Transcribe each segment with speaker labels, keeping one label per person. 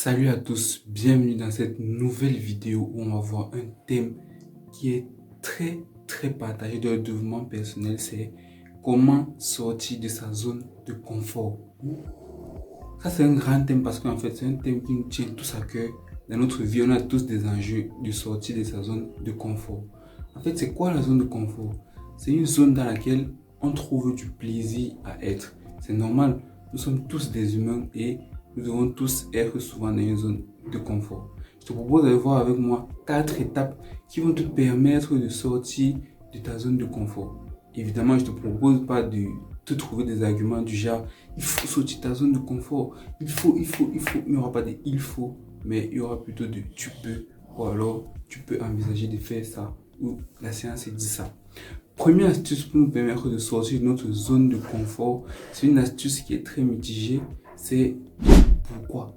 Speaker 1: Salut à tous, bienvenue dans cette nouvelle vidéo où on va voir un thème qui est très partagé dans le développement personnel, c'est comment sortir de sa zone de confort. Ça c'est un grand thème parce qu'en fait c'est un thème qui nous tient tous à cœur. Dans notre vie, on a tous des enjeux de sortir de sa zone de confort. En fait, c'est quoi la zone de confort? C'est une zone dans laquelle on trouve du plaisir à être. C'est normal, nous sommes tous des humains et nous devons tous être souvent dans une zone de confort. Je te propose de voir avec moi 4 étapes qui vont te permettre de sortir de ta zone de confort. Évidemment, je ne te propose pas de te trouver des arguments du genre il faut sortir de ta zone de confort, il faut. Il n'y aura pas de il faut, mais il y aura plutôt de tu peux, ou alors tu peux envisager de faire ça, ou la science dit ça. Première astuce pour nous permettre de sortir de notre zone de confort, c'est une astuce qui est très mitigée, c'est pourquoi.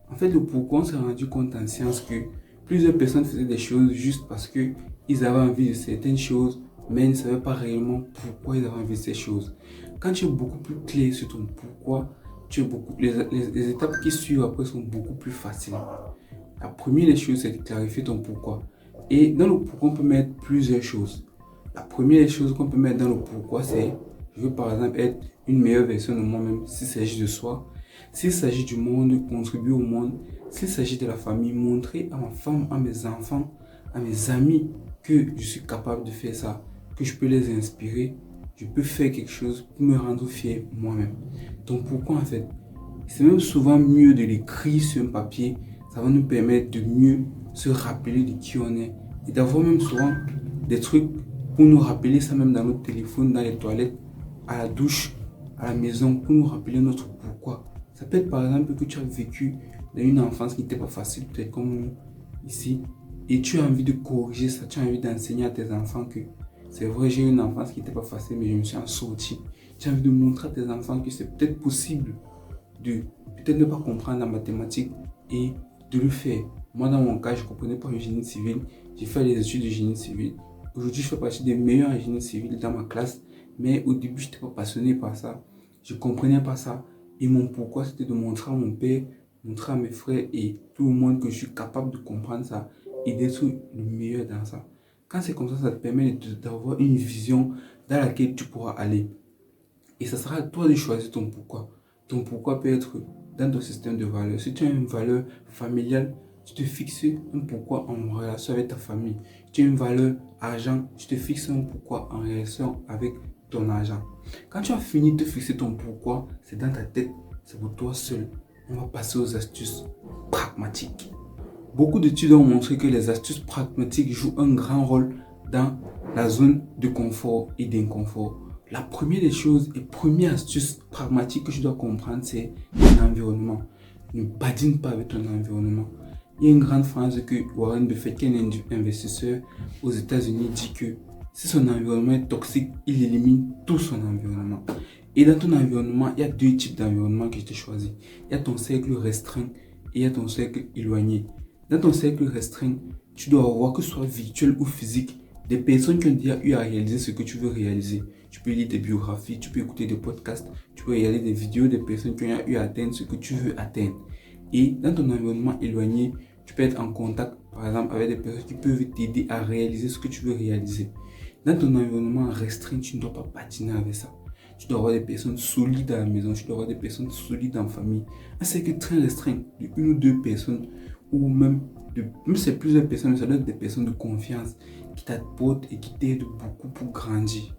Speaker 1: En fait, le pourquoi, on s'est rendu compte en science que plusieurs personnes faisaient des choses juste parce qu'ils avaient envie de certaines choses, mais ils ne savaient pas réellement pourquoi ils avaient envie de ces choses. Quand tu es beaucoup plus clair sur ton pourquoi, les étapes qui suivent après sont beaucoup plus faciles. La première des choses, c'est de clarifier ton pourquoi. Et dans le pourquoi, on peut mettre plusieurs choses. La première des choses qu'on peut mettre dans le pourquoi, c'est je veux par exemple être une meilleure version de moi-même s'il s'agit de soi. S'il s'agit du monde, contribuer au monde. S'il s'agit de la famille, montrer à ma femme, à mes enfants, à mes amis que je suis capable de faire ça, que je peux les inspirer, je peux faire quelque chose pour me rendre fier moi-même. Donc pourquoi en fait? C'est même souvent mieux de l'écrire sur un papier, ça va nous permettre de mieux se rappeler de qui on est et d'avoir même souvent des trucs pour nous rappeler ça même dans notre téléphone, dans les toilettes, à la douche, à la maison, pour nous rappeler notre pourquoi. Ça peut être par exemple que tu as vécu dans une enfance qui n'était pas facile, peut-être comme nous ici, et tu as envie de corriger ça, tu as envie d'enseigner à tes enfants que c'est vrai, j'ai eu une enfance qui n'était pas facile, mais je me suis en sorti. Tu as envie de montrer à tes enfants que c'est peut-être possible de peut-être ne pas comprendre la mathématique et de le faire. Moi, dans mon cas, je ne comprenais pas le génie civil. J'ai fait les études de génie civil. Aujourd'hui, je fais partie des meilleurs génie civil dans ma classe. Mais au début, je n'étais pas passionné par ça. Je ne comprenais pas ça. Et mon pourquoi, c'était de montrer à mon père, montrer à mes frères et tout le monde que je suis capable de comprendre ça et d'être le meilleur dans ça. Quand c'est comme ça te permet d'avoir une vision dans laquelle tu pourras aller. Et ça sera à toi de choisir ton pourquoi. Ton pourquoi peut être dans ton système de valeurs. Si tu as une valeur familiale, tu te fixes un pourquoi en relation avec ta famille. Si tu as une valeur argent, tu te fixes un pourquoi en relation avec ton argent. Quand tu as fini de fixer ton pourquoi, c'est dans ta tête, c'est pour toi seul. On va passer aux astuces pragmatiques. Beaucoup d'études ont montré que les astuces pragmatiques jouent un grand rôle dans la zone de confort et d'inconfort. La première des choses et première astuce pragmatique que je dois comprendre, c'est ton environnement. Ne badine pas avec ton environnement. Il y a une grande phrase que Warren Buffett, qui est un investisseur aux États-Unis, dit que si son environnement est toxique, il élimine tout son environnement. Et dans ton environnement, il y a deux types d'environnement que je t'ai choisi. Il y a ton cercle restreint et il y a ton cercle éloigné. Dans ton cercle restreint, tu dois avoir, que ce soit virtuel ou physique, des personnes qui ont déjà eu à réaliser ce que tu veux réaliser. Tu peux lire des biographies, tu peux écouter des podcasts, tu peux regarder des vidéos des personnes qui ont eu à atteindre ce que tu veux atteindre. Et dans ton environnement éloigné, tu peux être en contact, par exemple, avec des personnes qui peuvent t'aider à réaliser ce que tu veux réaliser. Dans ton environnement restreint, tu ne dois pas patiner avec ça. Tu dois avoir des personnes solides à la maison, tu dois avoir des personnes solides en famille. Un cercle très restreint de une ou deux personnes, ou même c'est plusieurs personnes, mais ça doit être des personnes de confiance qui t'apportent et qui t'aident beaucoup pour grandir.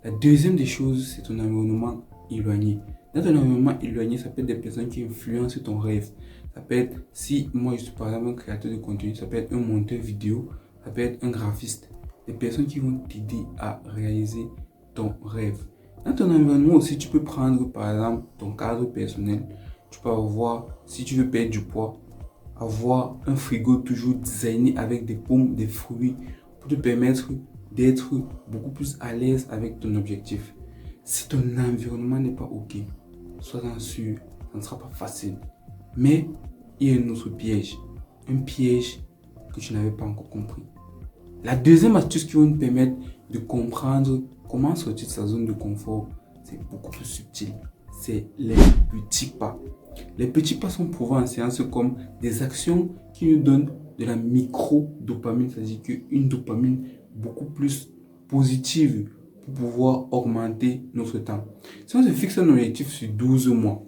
Speaker 1: La deuxième des choses, c'est ton environnement éloigné. Dans ton environnement éloigné, ça peut être des personnes qui influencent ton rêve. Ça peut être, si moi je suis par exemple un créateur de contenu, ça peut être un monteur vidéo, ça peut être un graphiste. Des personnes qui vont t'aider à réaliser ton rêve. Dans ton environnement aussi, tu peux prendre par exemple ton cadre personnel. Tu peux avoir, si tu veux perdre du poids, avoir un frigo toujours designé avec des pommes, des fruits pour te permettre d'être beaucoup plus à l'aise avec ton objectif. Si ton environnement n'est pas ok, sois-en sûr, ça ne sera pas facile. Mais il y a un autre piège, un piège que tu n'avais pas encore compris. La deuxième astuce qui va nous permettre de comprendre comment sortir de sa zone de confort, c'est beaucoup plus subtil. C'est les petits pas. Les petits pas sont prouvés en séance comme des actions qui nous donnent de la micro-dopamine, c'est-à-dire qu'une dopamine beaucoup plus positive pour pouvoir augmenter notre temps. Si on se fixe un objectif sur 12 mois,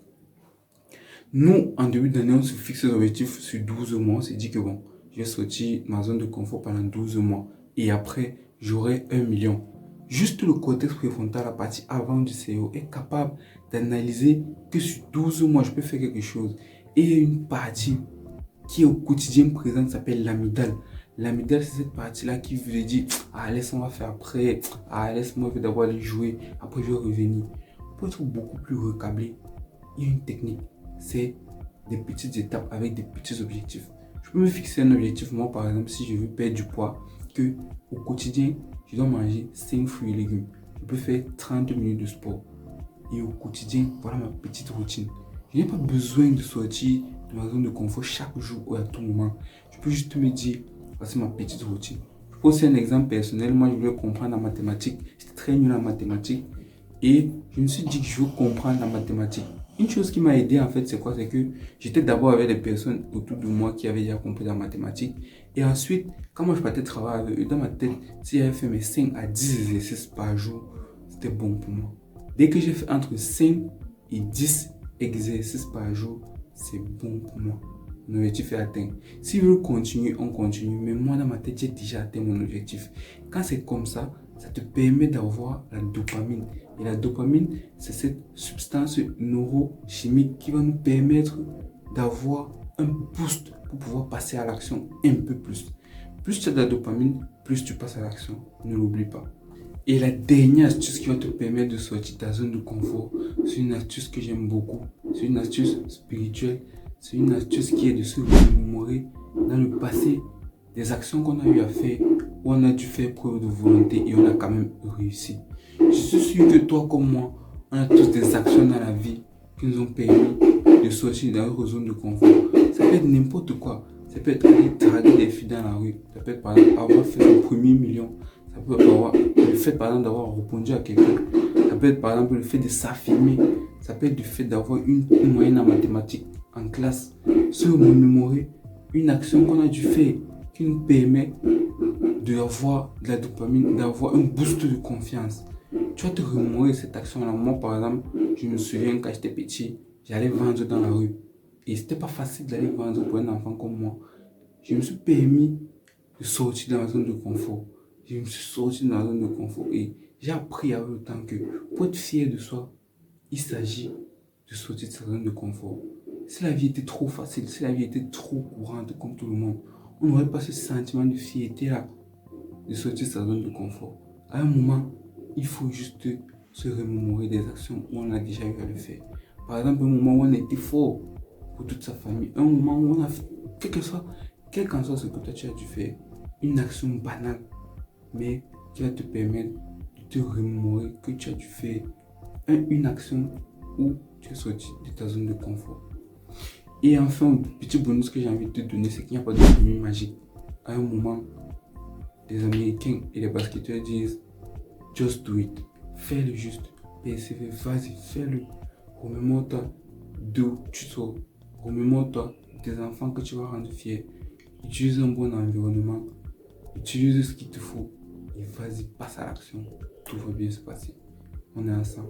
Speaker 1: nous, en début d'année, on se fixe un objectif sur 12 mois, on s'est dit que bon, je vais sortir ma zone de confort pendant 12 mois et après, j'aurai 1 million. Juste le cortex préfrontal, la partie avant du cerveau, est capable d'analyser que sur 12 mois, je peux faire quelque chose. Et il y a une partie qui est au quotidien présente qui s'appelle l'amygdale. L'amygdale, c'est cette partie-là qui vous dit, ah, laisse, on va faire après, ah, laisse-moi d'abord aller jouer, après je vais revenir. Pour être beaucoup plus recablé, il y a une technique, c'est des petites étapes avec des petits objectifs. Je peux me fixer un objectif, moi par exemple, si je veux perdre du poids, que au quotidien, je dois manger 5 fruits et légumes. Je peux faire 30 minutes de sport. Et au quotidien, voilà ma petite routine. Je n'ai pas besoin de sortir de ma zone de confort chaque jour ou à tout moment. Je peux juste me dire, voici ma petite routine. Je peux aussi un exemple personnel. Moi, je voulais comprendre la mathématique. J'étais très nul en mathématiques. Et je me suis dit que je veux comprendre la mathématique. Une chose qui m'a aidé en fait, c'est quoi? C'est que j'étais d'abord avec des personnes autour de moi qui avaient déjà compris la mathématique. Et ensuite, quand moi je partais travailler avec eux, dans ma tête, si j'avais fait mes 5 à 10 exercices par jour, c'était bon pour moi. Dès que j'ai fait entre 5 et 10 exercices par jour, c'est bon pour moi. Mon objectif est atteint. Si je veux continuer, on continue. Mais moi, dans ma tête, j'ai déjà atteint mon objectif. Quand c'est comme ça te permet d'avoir la dopamine. Et la dopamine, c'est cette substance neurochimique qui va nous permettre d'avoir un boost pour pouvoir passer à l'action un peu plus. Plus tu as de la dopamine, plus tu passes à l'action. Ne l'oublie pas. Et la dernière astuce qui va te permettre de sortir de ta zone de confort, c'est une astuce que j'aime beaucoup. C'est une astuce spirituelle. C'est une astuce qui est de se remémorer dans le passé des actions qu'on a eu à faire, où on a dû faire preuve de volonté et on a quand même réussi. Je suis sûr que toi comme moi, on a tous des actions dans la vie qui nous ont permis de sortir de notre zone de confort. Ça peut être n'importe quoi. Ça peut être aller draguer des filles dans la rue. Ça peut être par exemple avoir fait son premier million. Ça peut être le fait par exemple d'avoir répondu à quelqu'un. Ça peut être par exemple le fait de s'affirmer. Ça peut être le fait d'avoir une moyenne en mathématiques en classe. Se remémorer une action qu'on a dû faire qui nous permet d'avoir de la dopamine, d'avoir un boost de confiance. Tu vas te remémorer cette action-là. Moi, par exemple, je me souviens quand j'étais petit, j'allais vendre dans la rue. Et c'était pas facile d'aller vendre pour un enfant comme moi. Je me suis permis de sortir dans la zone de confort. Je me suis sorti dans la zone de confort et j'ai appris avec le temps que pour être fier de soi, il s'agit de sortir de sa zone de confort. Si la vie était trop facile, si la vie était trop courante comme tout le monde, on n'aurait pas ce sentiment de fierté là, de sortir de sa zone de confort. À un moment, il faut juste se remémorer des actions où on a déjà eu à le faire. Par exemple, un moment où on était fort pour toute sa famille, un moment où on a fait, quel qu'en soit ce que toi tu as dû faire, une action banale, mais qui va te permettre de te remémorer que tu as dû faire une action où tu es sorti de ta zone de confort. Et enfin, un petit bonus que j'ai envie de te donner, c'est qu'il n'y a pas de formule magique. À un moment, les Américains et les basketteurs disent just do it. Fais-le juste. Persévère, vas-y, fais-le. Remémore-toi d'où tu sors. Remémore-toi tes enfants que tu vas rendre fiers. Utilise un bon environnement. Utilise ce qu'il te faut. Et vas-y, passe à l'action. Tout va bien se passer. On est ensemble.